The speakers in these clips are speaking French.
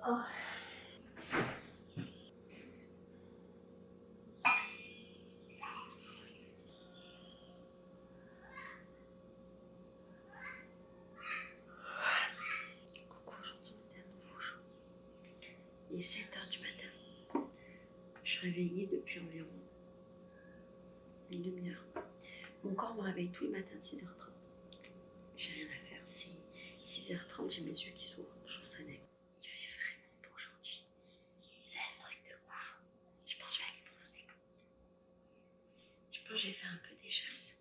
Oh. Coucou, aujourd'hui on était à nouveau chaud. Il est 7 h du matin. Je suis réveillée depuis environ une demi-heure. Mon corps me réveille tous les matins à 6 h 30. J'ai rien à faire. C'est 6 h 30, j'ai mes yeux qui s'ouvrent. Je trouve ça dingue. Il fait vraiment beau aujourd'hui. C'est un truc de ouf. Je pense que je vais aller bronzer. Je pense que je vais faire un peu des chasses.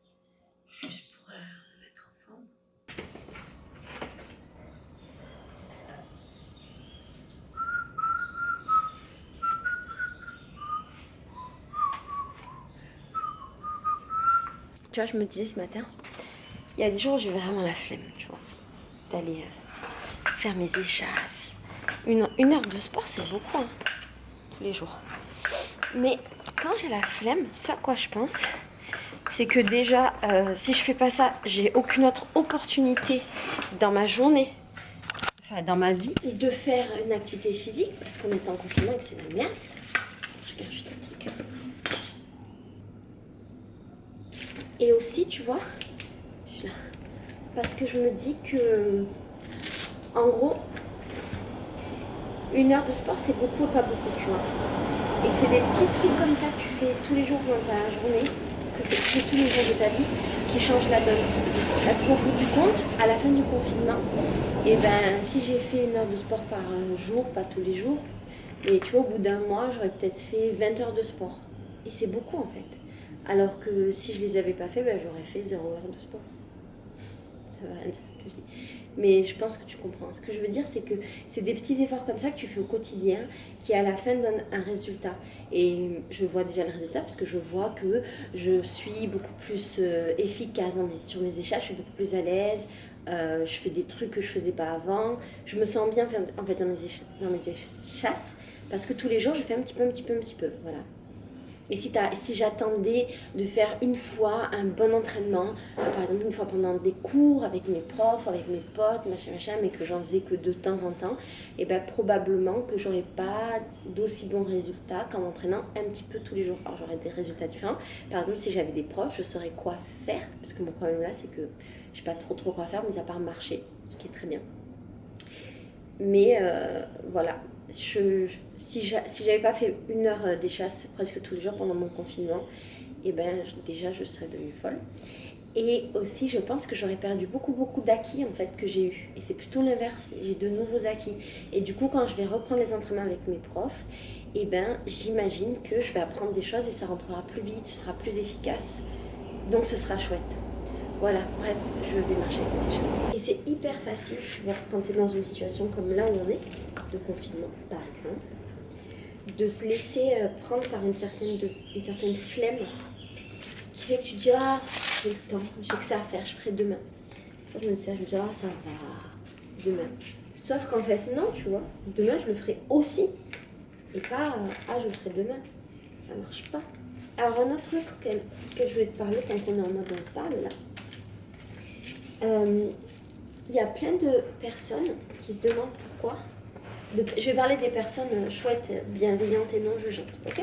Juste pour me mettre en forme. Tu vois, je me disais ce matin, il y a des jours où j'ai vraiment la flemme, tu vois, d'aller faire mes échasses. Une heure de sport, c'est beaucoup, hein, tous les jours. Mais quand j'ai la flemme, ce à quoi je pense, c'est que déjà, si je fais pas ça, j'ai aucune autre opportunité dans ma journée, enfin dans ma vie, de faire une activité physique, parce qu'on est en confinement et que c'est la merde. Je regarde juste un truc. Et aussi, tu vois, je suis là, parce que je me dis que, en gros, une heure de sport, c'est beaucoup ou pas beaucoup, tu vois. Et c'est des petits trucs comme ça que tu fais tous les jours dans ta journée, que tu fais tous les jours de ta vie, qui changent la donne. Parce qu'au bout du compte, à la fin du confinement, et ben, si j'ai fait une heure de sport par jour, pas tous les jours, et tu vois, au bout d'un mois, j'aurais peut-être fait 20 heures de sport. Et c'est beaucoup en fait. Alors que si je les avais pas fait, ben, j'aurais fait 0 heure de sport. Ça va rien dire ce que je dis. Mais je pense que tu comprends. Ce que je veux dire, c'est que c'est des petits efforts comme ça que tu fais au quotidien qui à la fin donnent un résultat. Et je vois déjà le résultat parce que je vois que je suis beaucoup plus efficace sur mes échasses, je suis beaucoup plus à l'aise, je fais des trucs que je faisais pas avant. Je me sens bien en fait dans mes échasses parce que tous les jours je fais un petit peu. Voilà. Et si j'attendais de faire une fois un bon entraînement, par exemple une fois pendant des cours avec mes profs, avec mes potes, machin, mais que j'en faisais que de temps en temps, et bien probablement que j'aurais pas d'aussi bons résultats qu'en m'entraînant un petit peu tous les jours. Alors j'aurais des résultats différents. Par exemple, si j'avais des profs, je saurais quoi faire, parce que mon problème là, c'est que je sais pas trop quoi faire, mis à part marcher, ce qui est très bien. Mais voilà, si j'avais pas fait une heure d'échasse presque tous les jours pendant mon confinement, et ben déjà je serais devenue folle. Et aussi je pense que j'aurais perdu beaucoup d'acquis en fait que j'ai eu. Et c'est plutôt l'inverse, j'ai de nouveaux acquis. Et du coup quand je vais reprendre les entraînements avec mes profs, et ben j'imagine que je vais apprendre des choses et ça rentrera plus vite, ce sera plus efficace. Donc ce sera chouette. Voilà, bref, je vais marcher avec mes échasses. Et c'est hyper facile, tu vois, quand tu es dans une situation comme là où on est, de confinement par exemple, de se laisser prendre par une certaine flemme qui fait que tu dis ah j'ai le temps, j'ai que ça à faire, je ferai demain. Moi, je me dis ah ça va, demain. Sauf qu'en fait non, tu vois, demain je le ferai aussi. Et pas ah je le ferai demain. Ça marche pas. Alors un autre truc auquel je voulais te parler tant qu'on est en mode on parle là. Il y a plein de personnes qui se demandent pourquoi. Je vais parler des personnes chouettes, bienveillantes et non jugeantes, ok.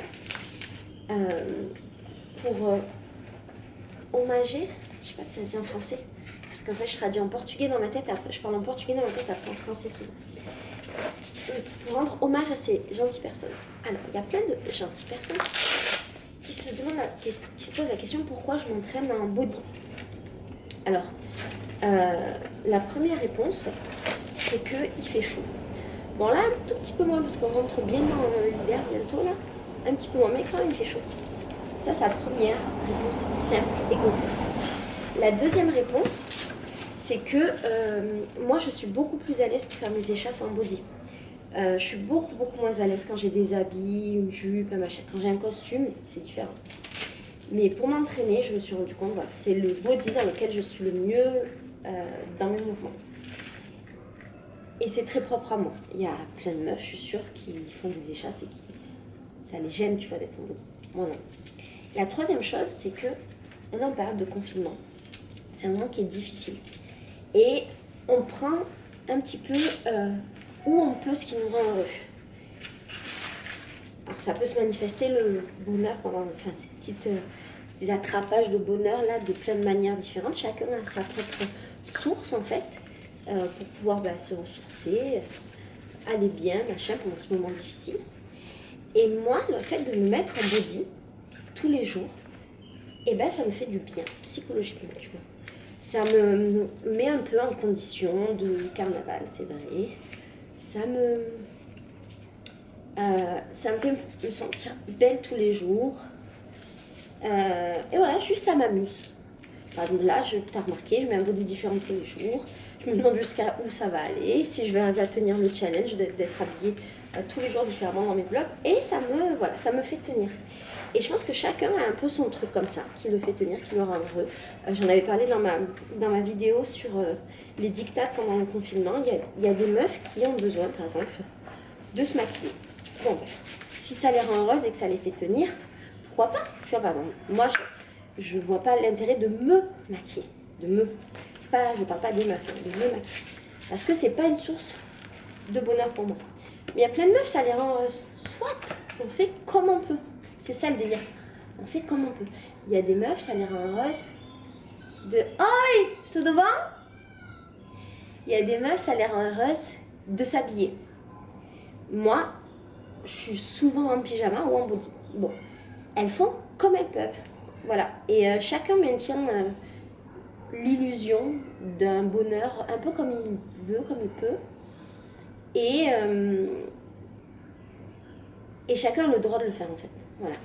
Pour hommager, je sais pas si ça se dit en français, parce qu'en fait je traduis en portugais dans ma tête, après je parle en portugais dans ma tête, après en français souvent. Pour rendre hommage à ces gentilles personnes. Alors, il y a plein de gentilles personnes qui se posent la question pourquoi je m'entraîne en body. Alors, la première réponse, c'est qu'il fait chaud. Bon là, un tout petit peu moins, parce qu'on rentre bien dans l'hiver bientôt là. Un petit peu moins, mais quand même il fait chaud. Ça, c'est la première réponse simple et concrète. La deuxième réponse, c'est que moi, je suis beaucoup plus à l'aise pour faire mes échasses en body. Je suis beaucoup moins à l'aise quand j'ai des habits, une jupe, un machin. Quand j'ai un costume, c'est différent. Mais pour m'entraîner, je me suis rendu compte, voilà, c'est le body dans lequel je suis le mieux dans mes mouvements. Et c'est très propre à moi. Il y a plein de meufs, je suis sûre, qui font des échasses et qui ça les gêne, tu vois, d'être en body. Moi non. La troisième chose, c'est que on est en période de confinement. C'est un moment qui est difficile. Et on prend un petit peu où on peut ce qui nous rend heureux. Alors ça peut se manifester le bonheur pendant ces attrapages de bonheur là de plein de manières différentes. Chacun a sa propre source en fait pour pouvoir se ressourcer, aller bien, machin pendant ce moment difficile. Et moi, le fait de me mettre en body tous les jours, et ça me fait du bien psychologiquement, tu vois. Ça me met un peu en condition de carnaval, c'est vrai. Ça me fait me sentir belle tous les jours. Et voilà, juste ça m'amuse. Par exemple, là, tu as remarqué, je mets un body différent tous les jours. Je me demande jusqu'à où ça va aller, si je vais arriver à tenir le challenge d'être habillée tous les jours différemment dans mes vlogs. Et ça me fait tenir. Et je pense que chacun a un peu son truc comme ça, qui le fait tenir, qui le rend heureux. J'en avais parlé dans ma vidéo sur les dictats pendant le confinement. Il y a des meufs qui ont besoin, par exemple, de se maquiller. Bon, si ça les rend heureuses et que ça les fait tenir, pourquoi pas? Tu vois, par exemple, moi, je vois pas l'intérêt de me maquiller. Je parle pas des meufs, de me maquiller. Parce que c'est pas une source de bonheur pour moi. Mais il y a plein de meufs, ça les rend heureuses. Soit on fait comme on peut. C'est ça le délire. On fait comme on peut. Il y a des meufs, ça les rend heureuses de Oi, tudo bom? Il y a des meufs, ça les rend heureuses de s'habiller. Moi, je suis souvent en pyjama ou en body. Bon, elles font comme elles peuvent. Voilà. Et chacun maintient l'illusion d'un bonheur un peu comme il veut, comme il peut. Et chacun a le droit de le faire en fait. Voilà.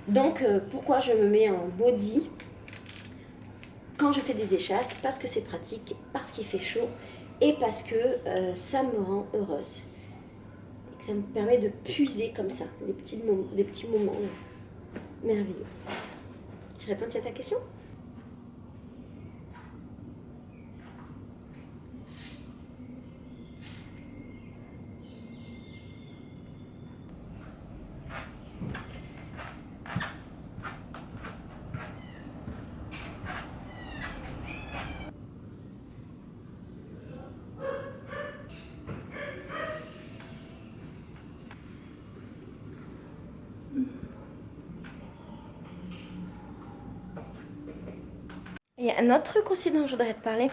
Donc pourquoi je me mets en body quand je fais des échasses? Parce que c'est pratique, parce qu'il fait chaud et parce que ça me rend heureuse. Et que ça me permet de puiser comme ça, des petits moments merveilleux. Je réponds à ta question? Il y a un autre truc aussi dont je voudrais te parler.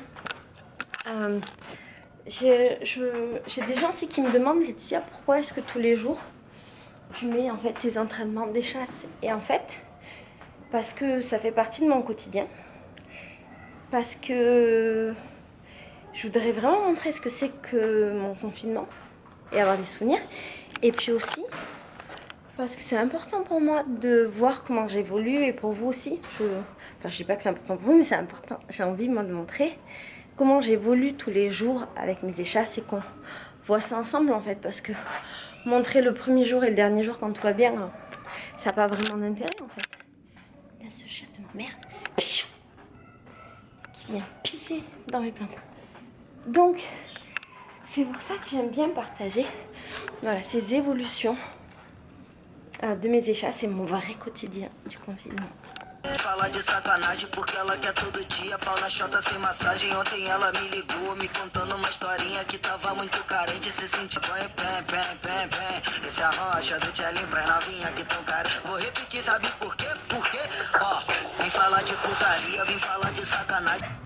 J'ai des gens aussi qui me demandent, Laetitia, pourquoi est-ce que tous les jours tu mets en fait tes entraînements d'échasse? Et en fait, parce que ça fait partie de mon quotidien. Parce que je voudrais vraiment montrer ce que c'est que mon confinement et avoir des souvenirs. Et puis aussi, parce que c'est important pour moi de voir comment j'évolue et pour vous aussi. Enfin, je dis pas que c'est important pour vous, mais c'est important. J'ai envie, moi, de montrer comment j'évolue tous les jours avec mes échasses et qu'on voit ça ensemble, en fait. Parce que montrer le premier jour et le dernier jour quand tout va bien, ça n'a pas vraiment d'intérêt, en fait. Là, ce chat de merde qui vient pisser dans mes plantes. Donc, c'est pour ça que j'aime bien partager voilà, ces évolutions de mes échasses et mon vrai quotidien du confinement. Fala de sacanagem porque ela quer todo dia pau na chota sem massagem. Ontem ela me ligou me contando uma historinha que tava muito carente, se sentiu pé, pé. Esse arrocha do tchelinho pra novinha que tão cara. Vou repetir, sabe por quê? Porque, ó, vem falar de putaria, vem falar de sacanagem.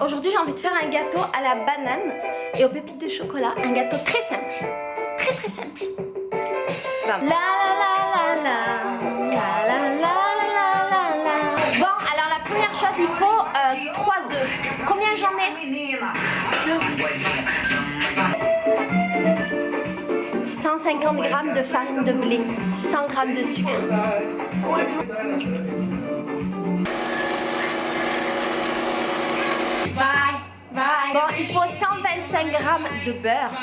Aujourd'hui, j'ai envie de faire un gâteau à la banane et aux pépites de chocolat. Un gâteau très simple. Très très simple. La la la la la. La la la la la la. Bon, alors la première chose il faut 3 œufs. Combien j'en ai? 2. 150 g de farine de blé, 100 g de sucre. Bon, il faut 125 g de beurre.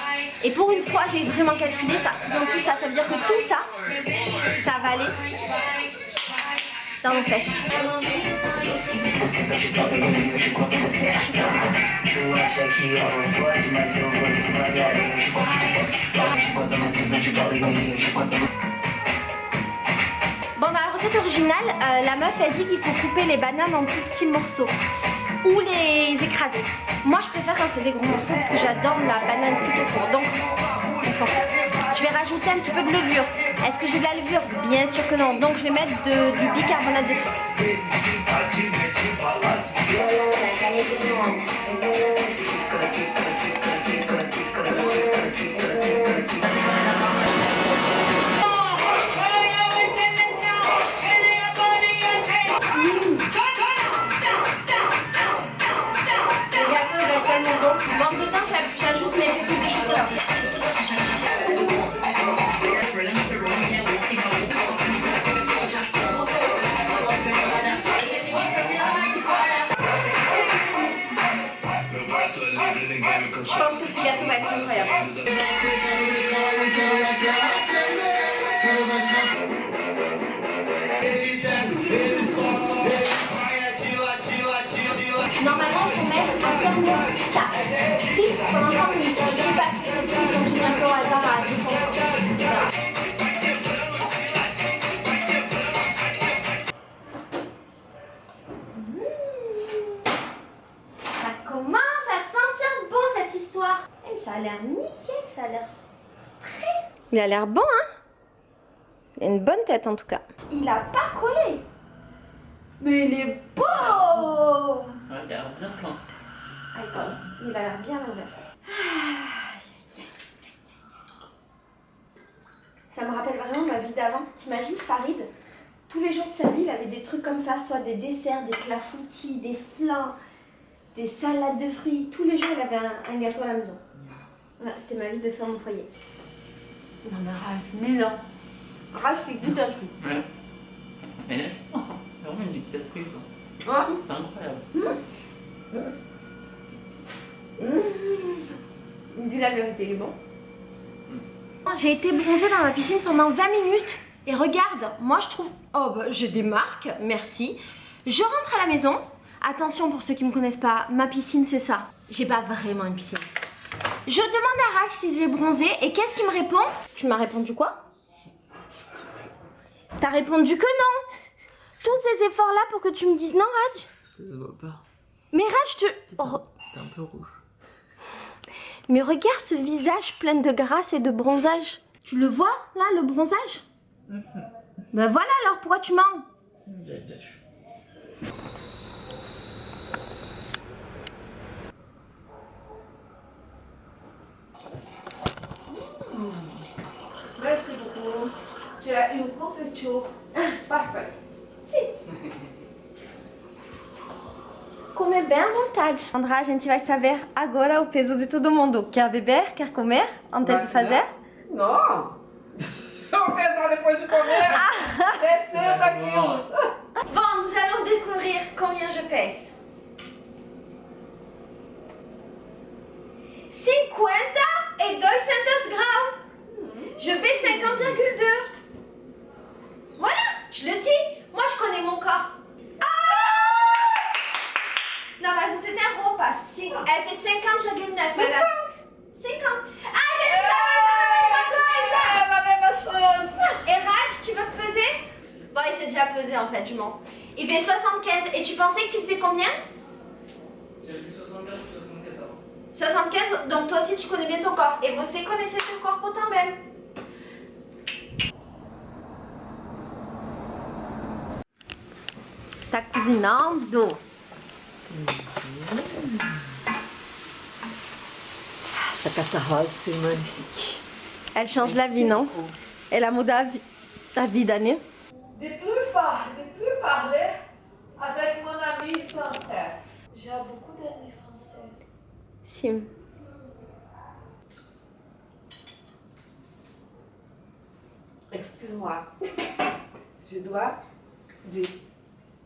Et pour une fois, j'ai vraiment calculé ça. Donc tout ça, ça veut dire que tout ça, ça va aller dans nos fesses. Bon, dans la recette originale, la meuf a dit qu'il faut couper les bananes en tout petits morceaux ou les écraser. Moi, je préfère quand c'est des gros morceaux parce que j'adore la banane plutôt fort. Donc, on s'en fout. Je vais rajouter un petit peu de levure. Est-ce que j'ai de la levure? Bien sûr que non. Donc, je vais mettre du bicarbonate de soude. J'ajoute mes pépites de chocolat. Je pense que ce gâteau va être incroyable. Normalement, il faut mettre un thermostat 6 pendant 30 minutes. Je ne sais pas ce que c'est 6, donc je mets un peu au hasard à 200. Ça commence à sentir bon cette histoire. Mais ça a l'air nickel, ça a l'air prêt. Il a l'air bon, hein? Il a une bonne tête en tout cas. Il a pas collé. Mais il est beau! Ouais, il a l'air bien plein. Ah, il a l'air bien à l'envers. Ça me rappelle vraiment ma vie d'avant. T'imagines Farid, tous les jours de sa vie, il avait des trucs comme ça, soit des desserts, des clafoutis, des flans, des salades de fruits. Tous les jours, il avait un gâteau à la maison. Voilà, c'était ma vie de faire mon foyer. Non mais Raj, mais non. Raj, tu goûtes un truc. Ouais. Mais laisse, vraiment une dictatrice. Hein. Ouais. C'est incroyable. Dis la vérité, il est bon. J'ai été bronzée dans ma piscine pendant 20 minutes. Et regarde, moi je trouve... Oh bah j'ai des marques, merci. Je rentre à la maison. Attention pour ceux qui ne me connaissent pas, ma piscine c'est ça. J'ai pas vraiment une piscine. Je demande à Raj si j'ai bronzé et qu'est-ce qu'il me répond? Tu m'as répondu quoi? T'as répondu que non. Tous ces efforts là pour que tu me dises non, Raj? Ça se voit pas. Mais Raj, Oh. T'es un peu rouge. Mais regarde ce visage plein de grâce et de bronzage. Tu le vois là, le bronzage? Ben voilà alors, pourquoi tu mens? Merci beaucoup. Tu as une confiture. Parfait. Si. Comer bem à vontade. André, a gente vai saber agora o peso de todo mundo. Quer beber? Quer comer? Antes de fazer? Não! Eu vou pesar depois de comer 60 quilos! Bon, nous allons découvrir combien je pèse. 52 graus. Je fais 50,2. Voilà, je le dis. Moi, je connais mon corps. Non, mais c'était un gros pas. Elle fait 50,9. 50. Ah, j'ai dit la même chose. Et Raj, tu veux te peser? Bon, il s'est déjà pesé en fait, je mens. Il fait 75. Et tu pensais que tu faisais combien? J'ai dit 75 ou 74. 75, donc toi aussi tu connais bien ton corps. Et você connaissez ton corps pourtant même. Tá cozinhando. Essa casserole, c'est magnifique. Elle change la vie, non? Elle a mudé ta vie d'année. De plus parler avec mon ami. amis français. J'ai beaucoup d'amis français. Sim. Excuse-moi. Je dois dire,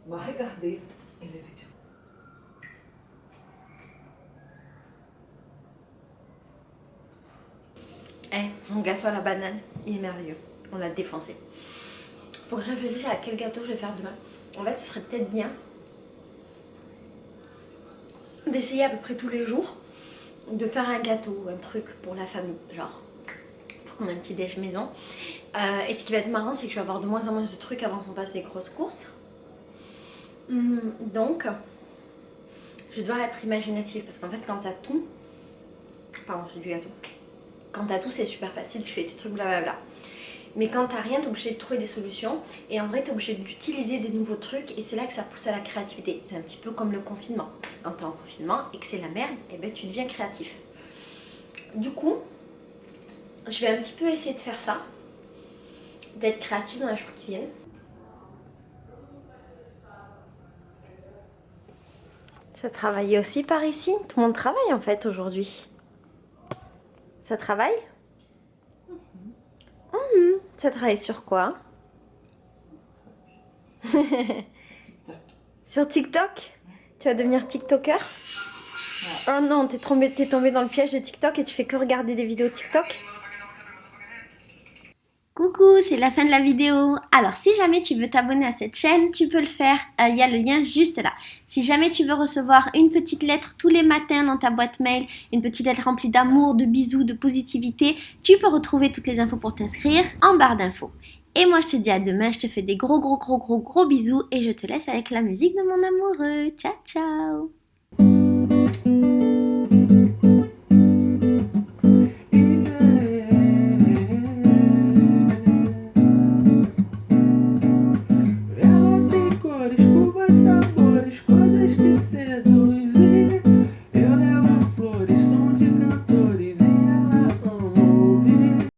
me regarder et les vidéos. Mon gâteau à la banane, il est merveilleux. On l'a défoncé. Faut que je réfléchisse à quel gâteau je vais faire demain. En fait, ce serait peut-être bien d'essayer à peu près tous les jours de faire un gâteau ou un truc pour la famille. Genre, pour qu'on ait un petit déj maison. Et ce qui va être marrant, c'est que je vais avoir de moins en moins de trucs avant qu'on fasse des grosses courses. Donc, je dois être imaginative parce qu'en fait, quand t'as tout. Pardon, c'est du gâteau. Quand t'as tout, c'est super facile, tu fais tes trucs blablabla. Mais quand t'as rien, t'es obligé de trouver des solutions. Et en vrai, t'es obligé d'utiliser des nouveaux trucs. Et c'est là que ça pousse à la créativité. C'est un petit peu comme le confinement. Quand t'es en confinement et que c'est la merde, et ben tu deviens créatif. Du coup, je vais un petit peu essayer de faire ça. D'être créative dans les jours qui viennent. Ça travaille aussi par ici. Tout le monde travaille en fait aujourd'hui. Ça travaille? Ça travaille sur quoi? Sur TikTok? Tu vas devenir TikToker? Oh non, t'es tombé dans le piège de TikTok et tu fais que regarder des vidéos TikTok? Coucou, c'est la fin de la vidéo. Alors si jamais tu veux t'abonner à cette chaîne, tu peux le faire, il y a le lien juste là. Si jamais tu veux recevoir une petite lettre tous les matins dans ta boîte mail, une petite lettre remplie d'amour, de bisous, de positivité, tu peux retrouver toutes les infos pour t'inscrire en barre d'infos. Et moi je te dis à demain, je te fais des gros bisous et je te laisse avec la musique de mon amoureux. Ciao ciao.